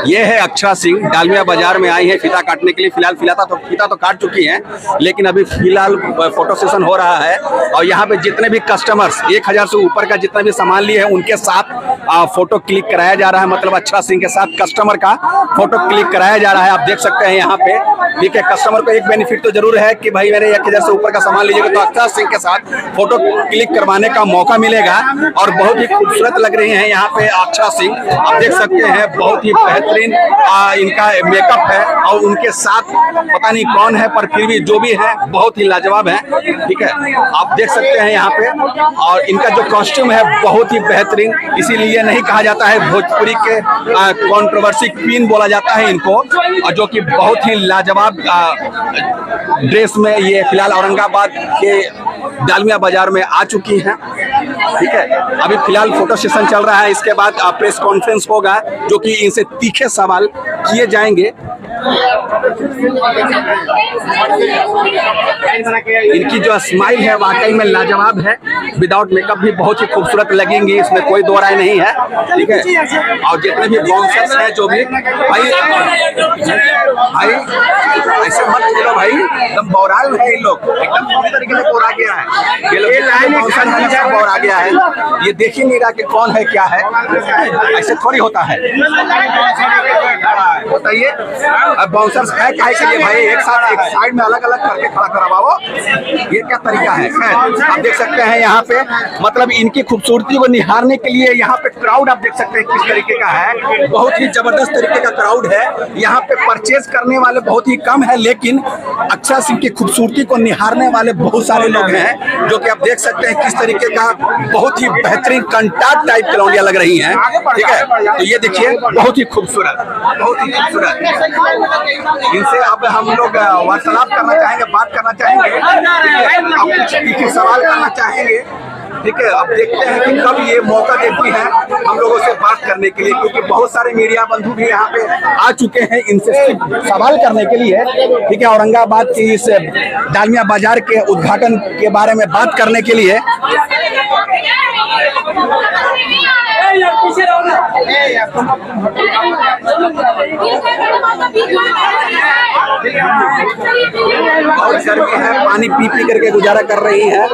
ये है अक्षा सिंह, डालमिया बाजार में आई है फीता काटने के लिए। फिलहाल फीता तो काट चुकी हैं, लेकिन अभी फिलहाल फोटो सेशन हो रहा है। और यहाँ पे जितने भी कस्टमर्स 1000 से ऊपर का जितना भी सामान लिए हैं उनके साथ फोटो क्लिक कराया जा रहा है। मतलब अक्षा सिंह के साथ कस्टमर का फोटो क्लिक कराया जा रहा है। आप देख सकते हैं यहाँ पे, ठीक है। कस्टमर को एक बेनिफिट तो जरूर है कि भाई मेरे 1000 से ऊपर का सामान लीजिएगा तो अक्षा सिंह के साथ फोटो क्लिक करवाने का मौका मिलेगा। और बहुत ही खूबसूरत लग रही है यहाँ पे अक्षा सिंह, आप देख सकते हैं। बहुत ही बेहतरीन इनका मेकअप है और उनके साथ पता नहीं कौन है, पर फिर भी जो भी है बहुत ही लाजवाब है, ठीक है। आप देख सकते हैं यहाँ पे। और इनका जो कॉस्ट्यूम है बहुत ही बेहतरीन, इसीलिए नहीं कहा जाता है भोजपुरी के कंट्रोवर्सी क्वीन बोला जाता है इनको, और जो कि बहुत ही लाजवाब ड्रेस में ये फिलहाल औरंगाबाद के डालमिया बाजार में आ चुकी हैं, ठीक है। अभी फिलहाल फोटो सेशन चल रहा है, इसके बाद प्रेस कॉन्फ्रेंस होगा जो कि इनसे तीखे सवाल किए जाएंगे। इनकी जो स्माइल है वाकई में लाजवाब है, विदाउट मेकअप भी बहुत ही खूबसूरत लगेंगी, इसमें कोई दो राय नहीं है, ठीक है। और जितने भी बाउंसर्स हैं जो भी भाई ऐसे मत बोलो भाई, एकदम बौराल है इन लोग, एकदम पूरी तरीके से बोरा गया है ये लोग। बोरा गया है, ये देख ही नहीं रहा कि कौन है क्या है, ऐसे थोड़ी होता है। बताइए अब बाउंसर्स है काहे के लिए भाई, एक साथ एक साइड में अलग अलग करके खड़ा करवाओ, ये क्या तरीका है। आप देख सकते हैं यहाँ पे, मतलब इनकी खूबसूरती को निहारने के लिए यहाँ पे क्राउड आप देख सकते हैं किस तरीके का है। बहुत ही जबरदस्त तरीके का क्राउड है यहाँ पे। परचेज करने वाले बहुत ही कम है, लेकिन अक्षा सिंह की खूबसूरती को निहारने वाले बहुत सारे लोग हैं, जो कि आप देख सकते हैं किस तरीके का बहुत ही बेहतरीन कंटाट टाइप की लौंडियां लग रही हैं, ठीक है। तो ये देखिए बहुत ही खूबसूरत, बहुत ही खूबसूरत। इनसे अब हम लोग वार्तालाप करना चाहेंगे, बात करना चाहेंगे, अब कुछ तीखे सवाल करना चाहेंगे, ठीक है। अब देखते हैं कि कब ये मौका देती है हम लोगों से बात करने के लिए, क्योंकि बहुत सारे मीडिया बंधु भी यहाँ पे आ चुके हैं इनसे सवाल करने के लिए, ठीक है। औरंगाबाद की इस डालमिया बाजार के उद्घाटन के बारे में बात करने के लिए। और गर्मी है, पानी पी पी करके गुजारा कर रही है।